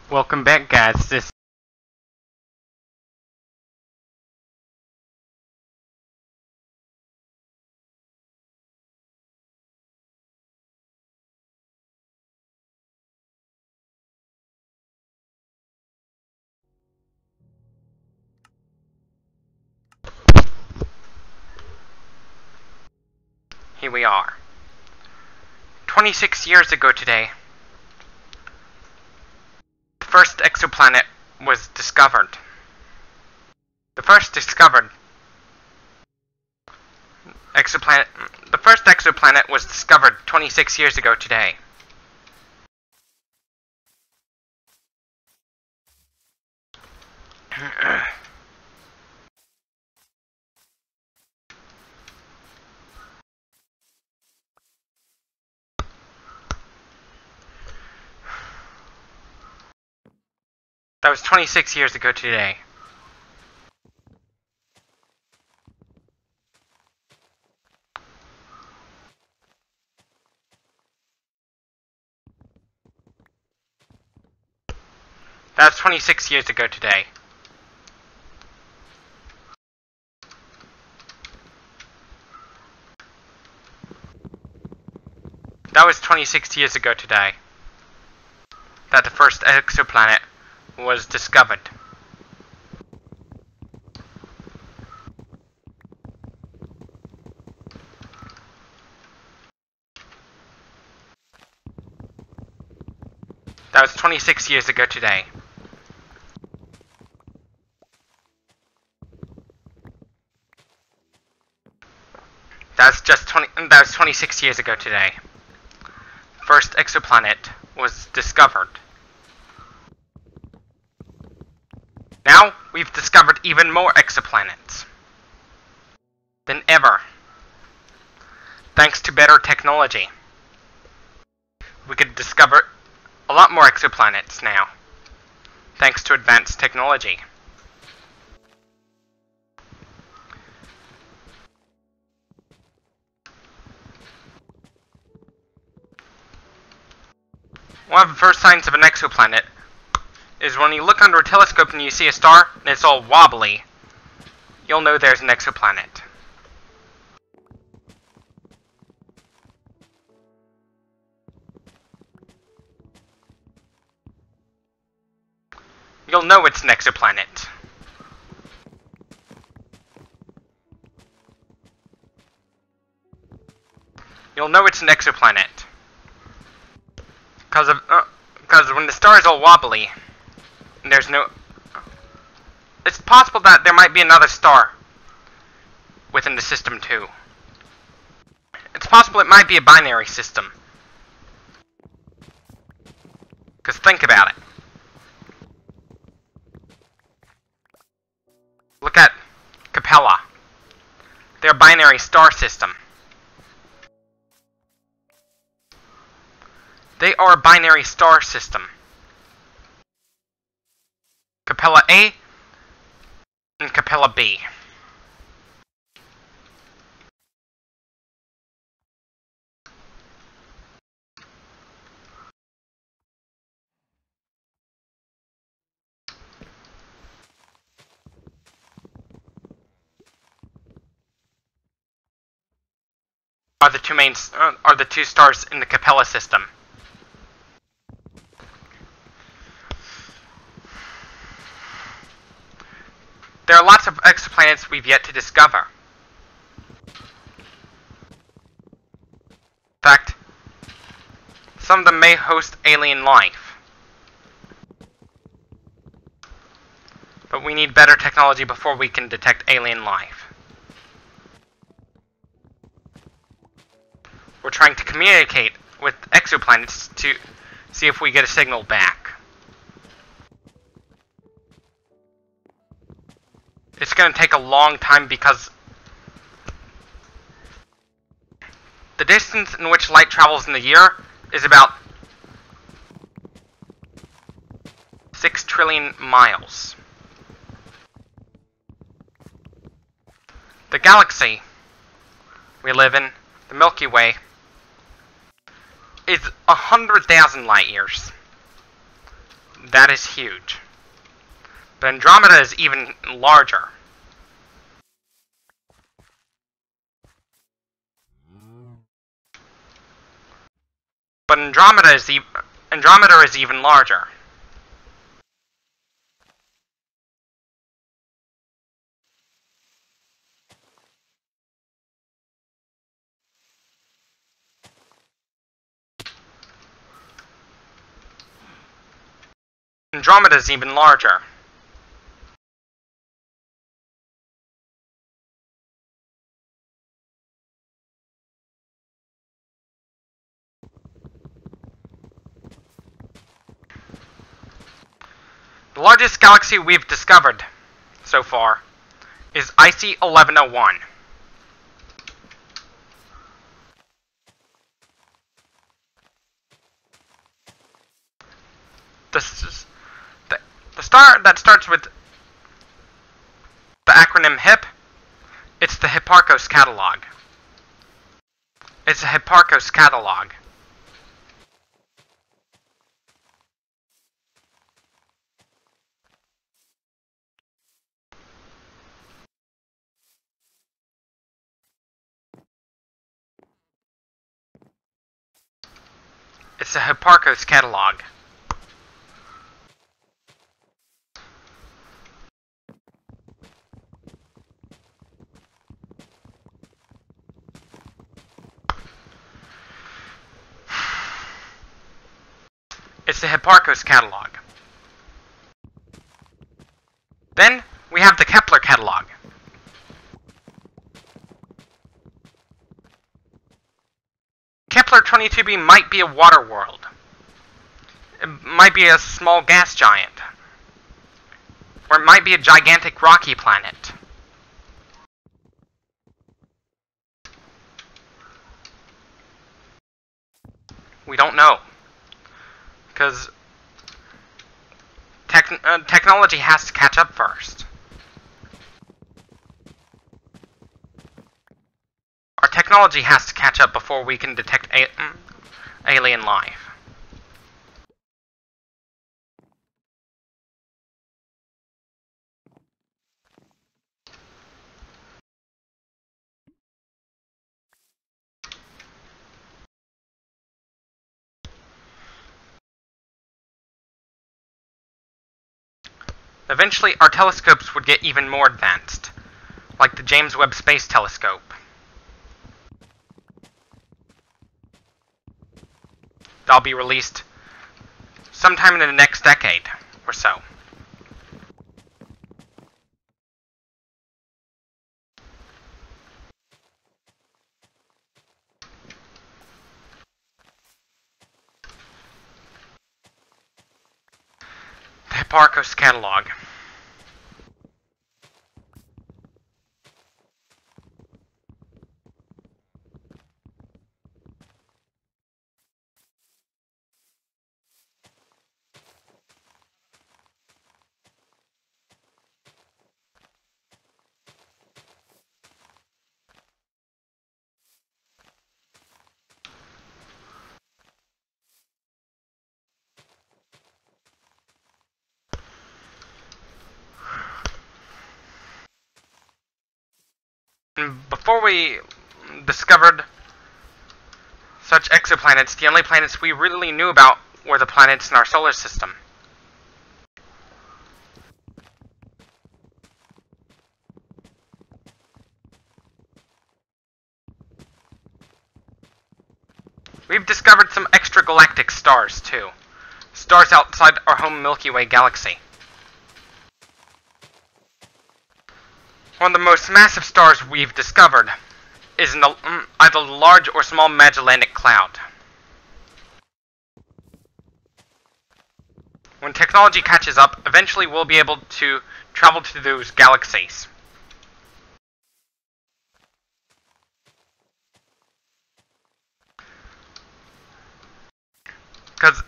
Welcome back, guys. Here we are. 26 years ago today, the first exoplanet was discovered. The first exoplanet was discovered 26 years ago today. That was 26 years ago today. That was 26 years ago today. That was 26 years ago today that the first exoplanet was discovered. That was 26 years ago today. That was 26 years ago today. First exoplanet was discovered. Now, we've discovered even more exoplanets than ever. Thanks to better technology, we could discover a lot more exoplanets now, thanks to advanced technology. One of the first signs of an exoplanet is when you look under a telescope and you see a star and it's all wobbly. You'll know there's an exoplanet. You'll know it's an exoplanet. You'll know it's an exoplanet. Because when the star is all wobbly, and there's no... It's possible that there might be another star within the system too. It's possible it might be a binary system. Because think about it. Look at Capella. They're a binary star system. They are a binary star system. Capella A and Capella B. Are the two stars in the Capella system. There are lots of exoplanets we've yet to discover. In fact, some of them may host alien life. But we need better technology before we can detect alien life. We're trying to communicate with exoplanets to see if we get a signal back. It's going to take a long time because the distance in which light travels in a year is about 6 trillion miles. The galaxy we live in, the Milky Way, is 100,000 light years. That is huge. But Andromeda is even larger. But Andromeda is even larger. Andromeda is even larger. The largest galaxy we've discovered so far is IC1101. The star that starts with the acronym HIP, it's the Hipparcos catalog. It's a Hipparcos catalog. It's a Hipparcos catalog. It's the Hipparcos catalog. Then we have the Kepler catalog. Kepler 22b might be a water world. It might be a small gas giant. Or it might be a gigantic rocky planet. We don't know. Because technology has to catch up first. Our technology has to catch up before we can detect alien life. Eventually, our telescopes would get even more advanced, like the James Webb Space Telescope. That'll be released sometime in the next decade or so. The Hipparcos catalog. Before we discovered such exoplanets, the only planets we really knew about were the planets in our solar system. We've discovered some extragalactic stars, too. Stars outside our home Milky Way galaxy. One of the most massive stars we've discovered is in either large or small Magellanic Cloud. When technology catches up, eventually we'll be able to travel to those galaxies. Because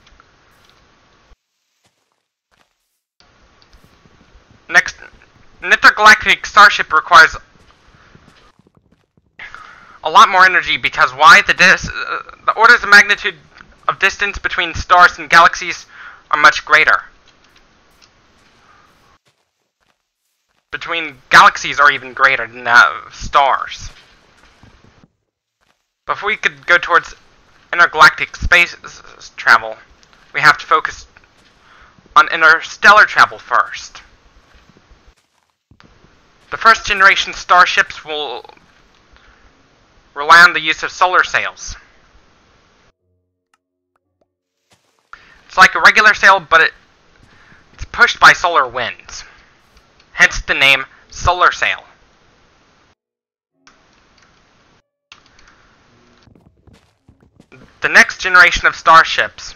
next, an intergalactic starship requires a lot more energy because why? The orders of magnitude of distance between stars and galaxies are much greater. between galaxies are even greater than that of stars. But if we could go towards intergalactic space travel, we have to focus on interstellar travel first. The first generation starships will rely on the use of solar sails. It's like a regular sail, but it's pushed by solar winds. Hence the name solar sail. The next generation of starships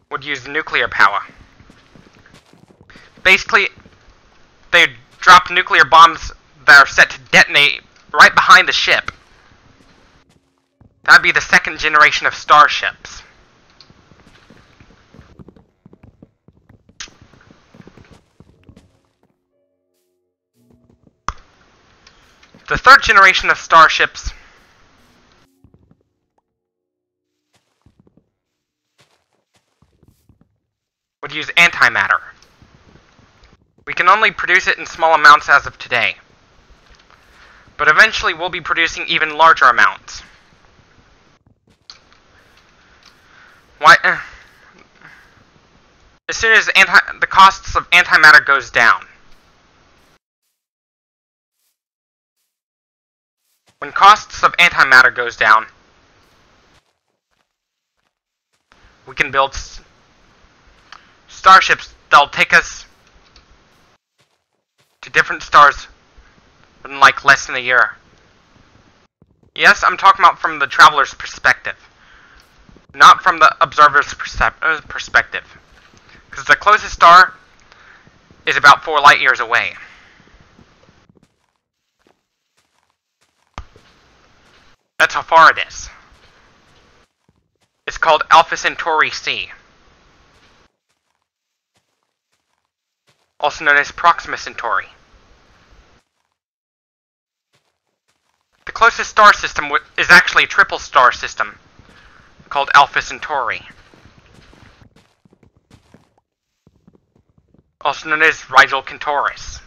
would use nuclear power. Basically, they drop nuclear bombs that are set to detonate right behind the ship. That'd be the second generation of starships. The third generation of starships would use antimatter. We can only produce it in small amounts as of today, but eventually we'll be producing even larger amounts. As soon as the costs of antimatter goes down. When costs of antimatter goes down, we can build starships that'll take us to different stars in like less than a year. Yes, I'm talking about from the traveler's perspective, not from the observer's perspective. Because the closest star is about 4 light years away. That's how far it is. It's called Alpha Centauri C, also known as Proxima Centauri. The closest star system is actually a triple star system called Alpha Centauri, also known as Rigel Kentaurus.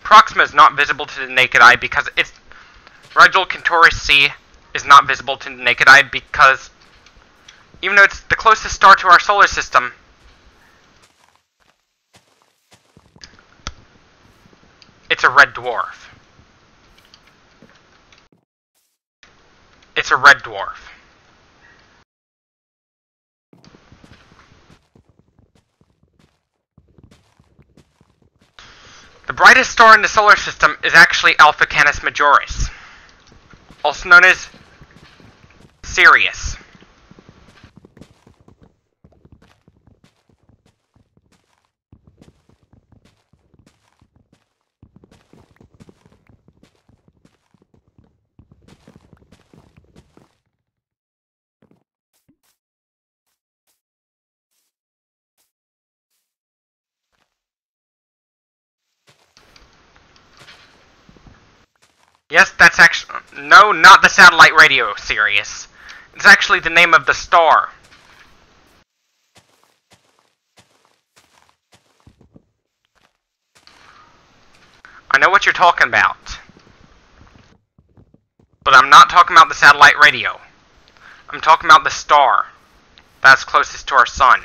Proxima is not visible to the naked eye because it's Rigel Kentaurus C is not visible to the naked eye because even though it's the closest star to our solar system, it's a red dwarf. It's a red dwarf. The brightest star in the solar system is actually Alpha Canis Majoris, also known as Sirius. Yes, that's actually... No, not the satellite radio Sirius. It's actually the name of the star. I know what you're talking about. But I'm not talking about the satellite radio. I'm talking about the star that's closest to our sun.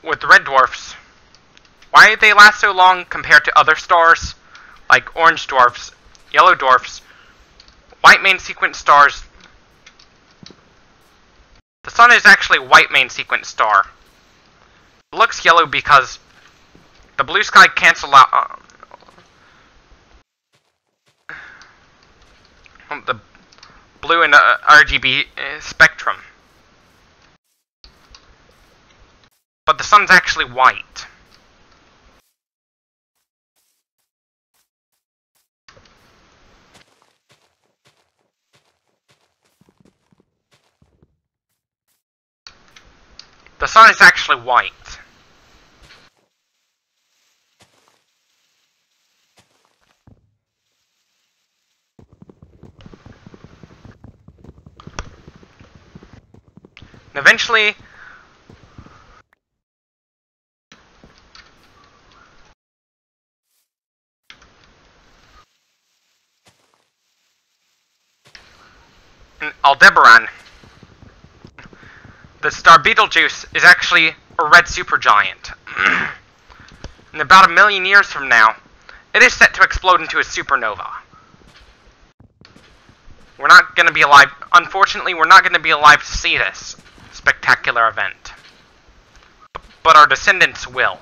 With red dwarfs, why do they last so long compared to other stars, like orange dwarfs, yellow dwarfs, white main sequence stars? The sun is actually a white main sequence star. It looks yellow because the blue sky cancels out. the blue and RGB spectrum. But the sun's actually white. The sun is actually white. And eventually, in Aldebaran, the star Betelgeuse is actually a red supergiant. In about 1 million years from now, it is set to explode into a supernova. We're not going to be alive. Unfortunately, we're not going to be alive to see this spectacular event. But our descendants will.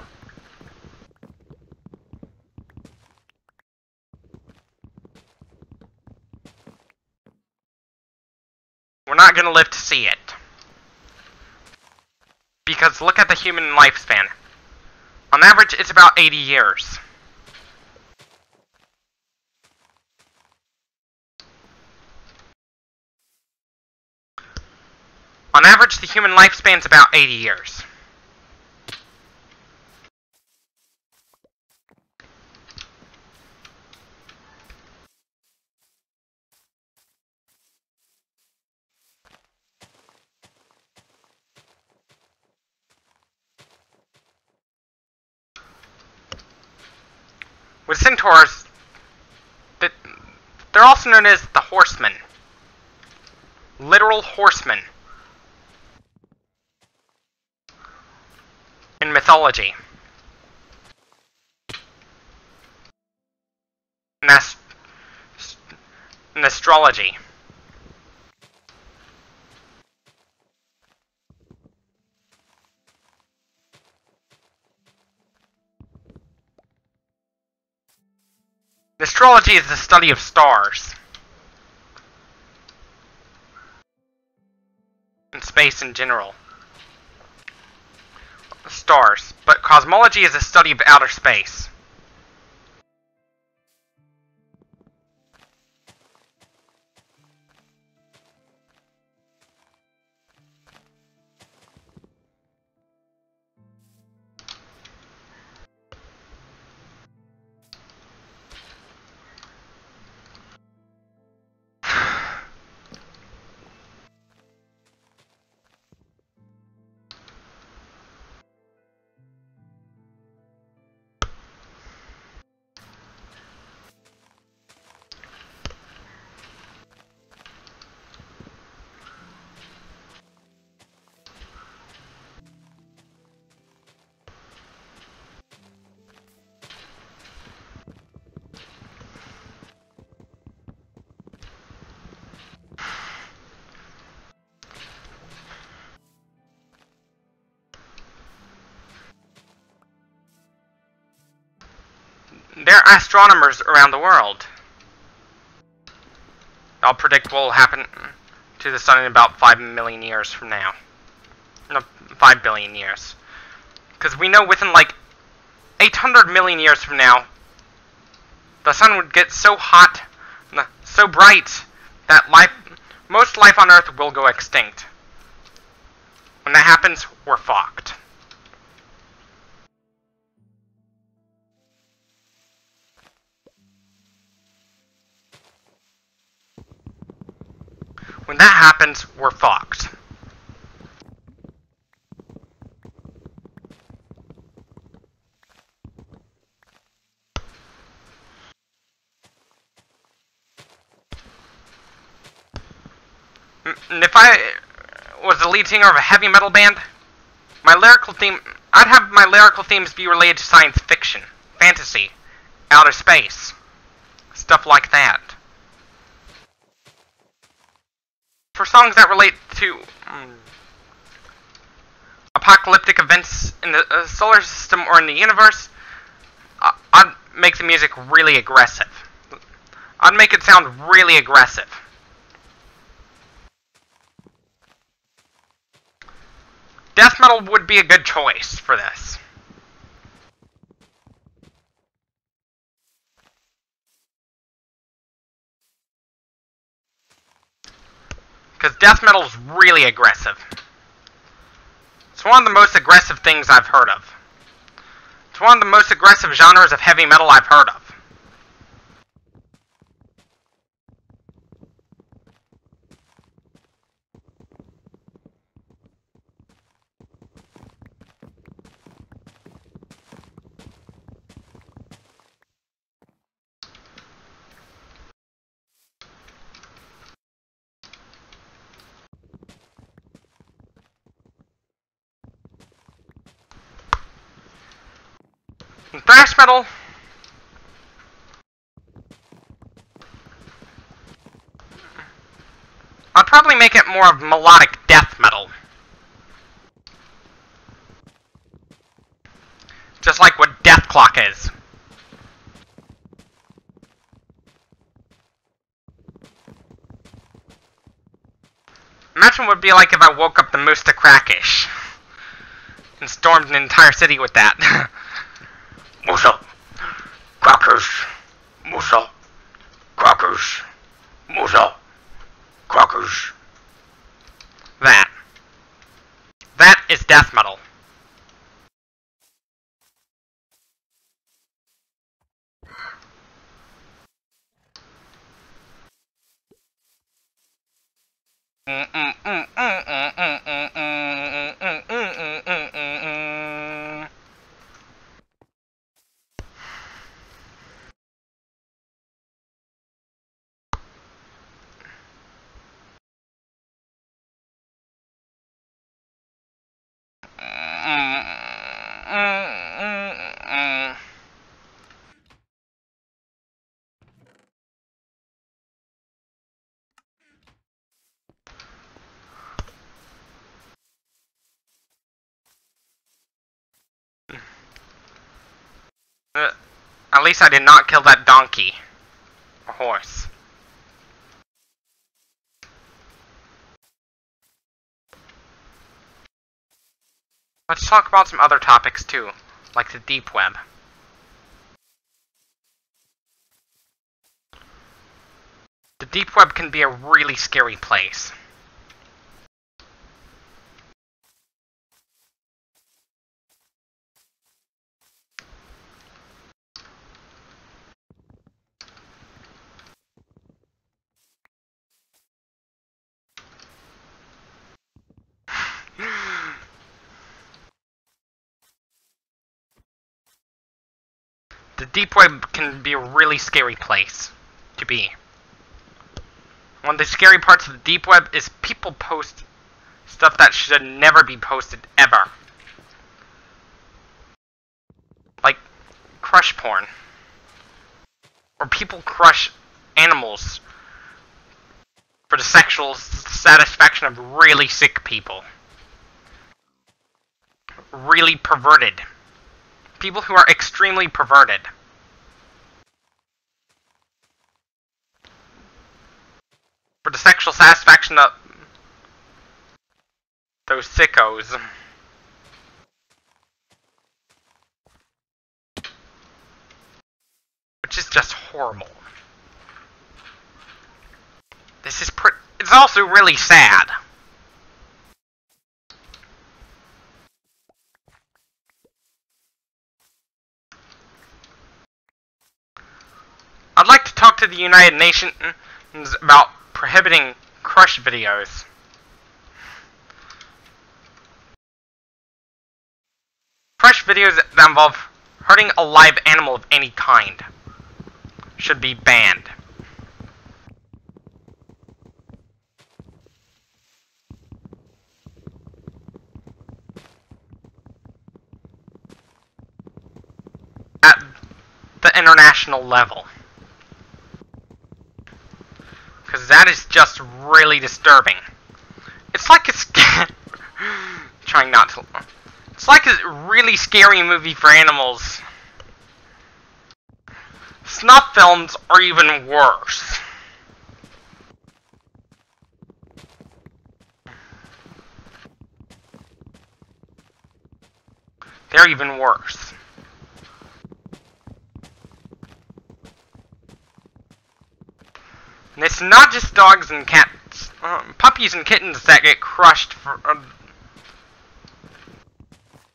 We're not going to live to see it. Because look at the human lifespan. On average, it's about 80 years. On average, the human lifespan is about 80 years. With centaurs, they're also known as the horsemen. Literal horsemen. In mythology. In astrology. Astrology is the study of stars. And space in general. Stars, but cosmology is a study of outer space. There are astronomers around the world. I'll predict what will happen to the sun in about 5 million years from now. No, 5 billion years. Because we know within like 800 million years from now, the sun would get so hot, so bright, that most life on Earth will go extinct. When that happens, we're fucked. When that happens, we're fucked. And if I was the lead singer of a heavy metal band, I'd have my lyrical themes be related to science fiction, fantasy, outer space, stuff like that. For songs that relate to apocalyptic events in the solar system or in the universe, I'd make the music really aggressive. I'd make it sound really aggressive. Death metal would be a good choice for this. Because death metal is really aggressive. It's one of the most aggressive things I've heard of. It's one of the most aggressive genres of heavy metal I've heard of. Thrash metal, I'd probably make it more of melodic death metal. Just like what Death Clock is. Imagine what it would be like if I woke up the moose to Crackish and stormed an entire city with that. Musa, crackers, Musa, crackers, Musa, crackers. That is death metal. At least I did not kill that donkey. Or horse. Let's talk about some other topics too, like the deep web. The deep web can be a really scary place. The deep web can be a really scary place to be. One of the scary parts of the deep web is people post stuff that should never be posted ever. Like crush porn. Or people crush animals for the sexual satisfaction of really sick people. Really perverted. People who are extremely perverted. For the sexual satisfaction of those sickos. Which is just horrible. This is it's also really sad. I'd like to talk to the United Nations about prohibiting crush videos. Crush videos that involve hurting a live animal of any kind should be banned. At the international level. Because that is just really disturbing. It's like it's trying not to. It's like a really scary movie for animals. It's snuff films are even worse. They're even worse. And it's not just dogs and cats, puppies and kittens that get crushed for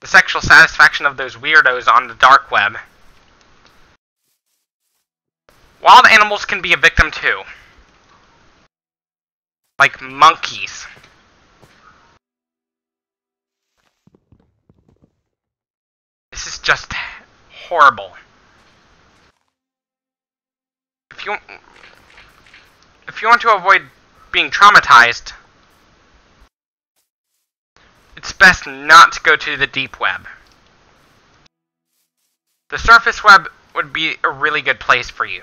the sexual satisfaction of those weirdos on the dark web. Wild animals can be a victim too. Like monkeys. This is just horrible. If you want to avoid being traumatized, it's best not to go to the deep web. The surface web would be a really good place for you.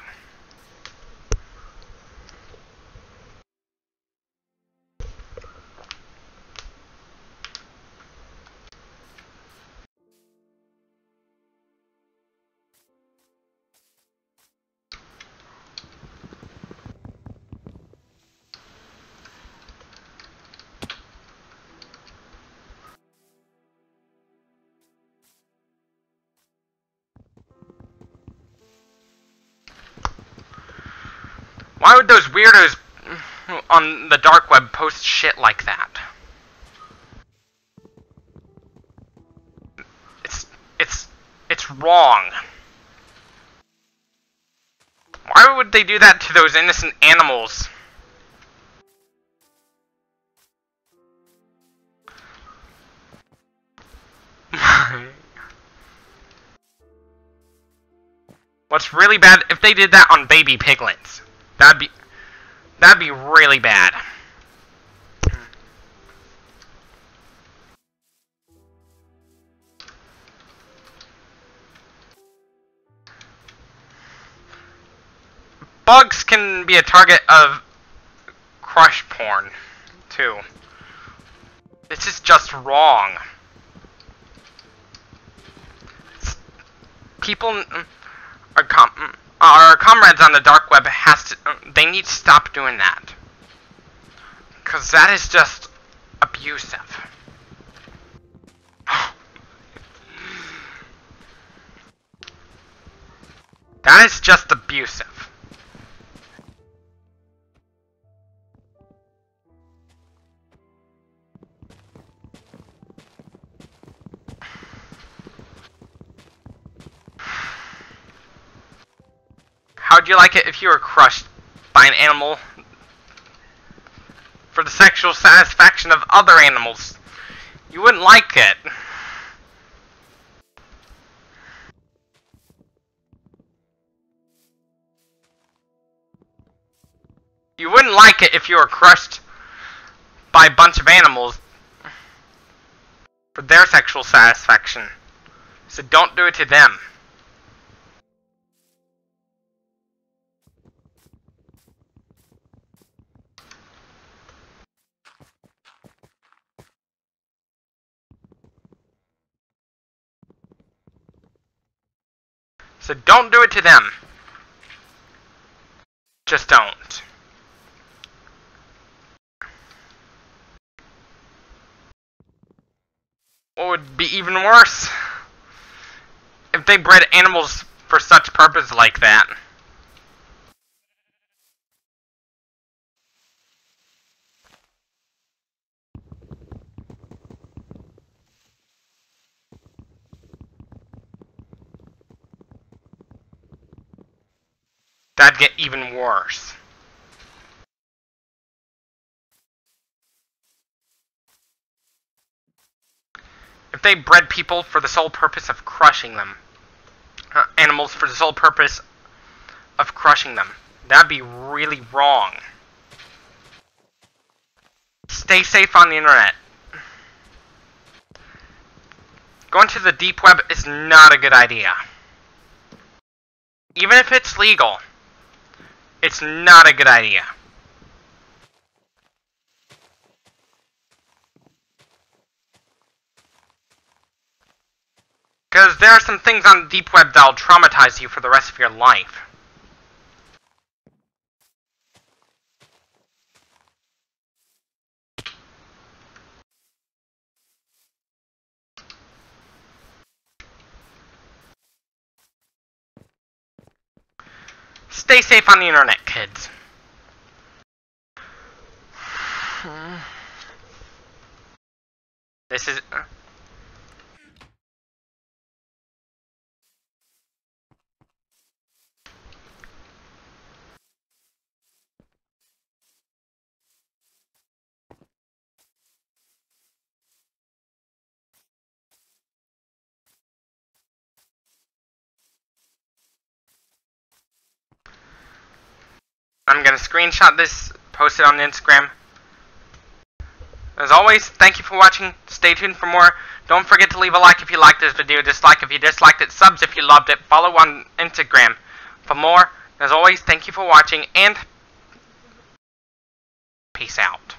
Why would those weirdos on the dark web post shit like that? It's wrong. Why would they do that to those innocent animals? What's really bad if they did that on baby piglets? That'd be really bad. Bugs can be a target of crush porn, too. This is just wrong. People, our comrades on the dark web they need to stop doing that. 'Cause that is just abusive. That is just abusive. How'd you like it if you were crushed by an animal for the sexual satisfaction of other animals? You wouldn't like it. You wouldn't like it if you were crushed by a bunch of animals for their sexual satisfaction. So don't do it to them. So don't do it to them. Just don't. What would be even worse? If they bred animals for such purpose like that. That'd get even worse. If they bred people for the sole purpose of crushing them, animals for the sole purpose of crushing them, that'd be really wrong. Stay safe on the internet. Going to the deep web is not a good idea. Even if it's legal, it's not a good idea. Because there are some things on the deep web that'll traumatize you for the rest of your life. stay safe on the internet, kids. This is... I'm gonna screenshot this, post it on Instagram. As always, thank you for watching. Stay tuned for more. Don't forget to leave a like if you liked this video, dislike if you disliked it, subs if you loved it, follow on Instagram for more. As always, thank you for watching, and peace out.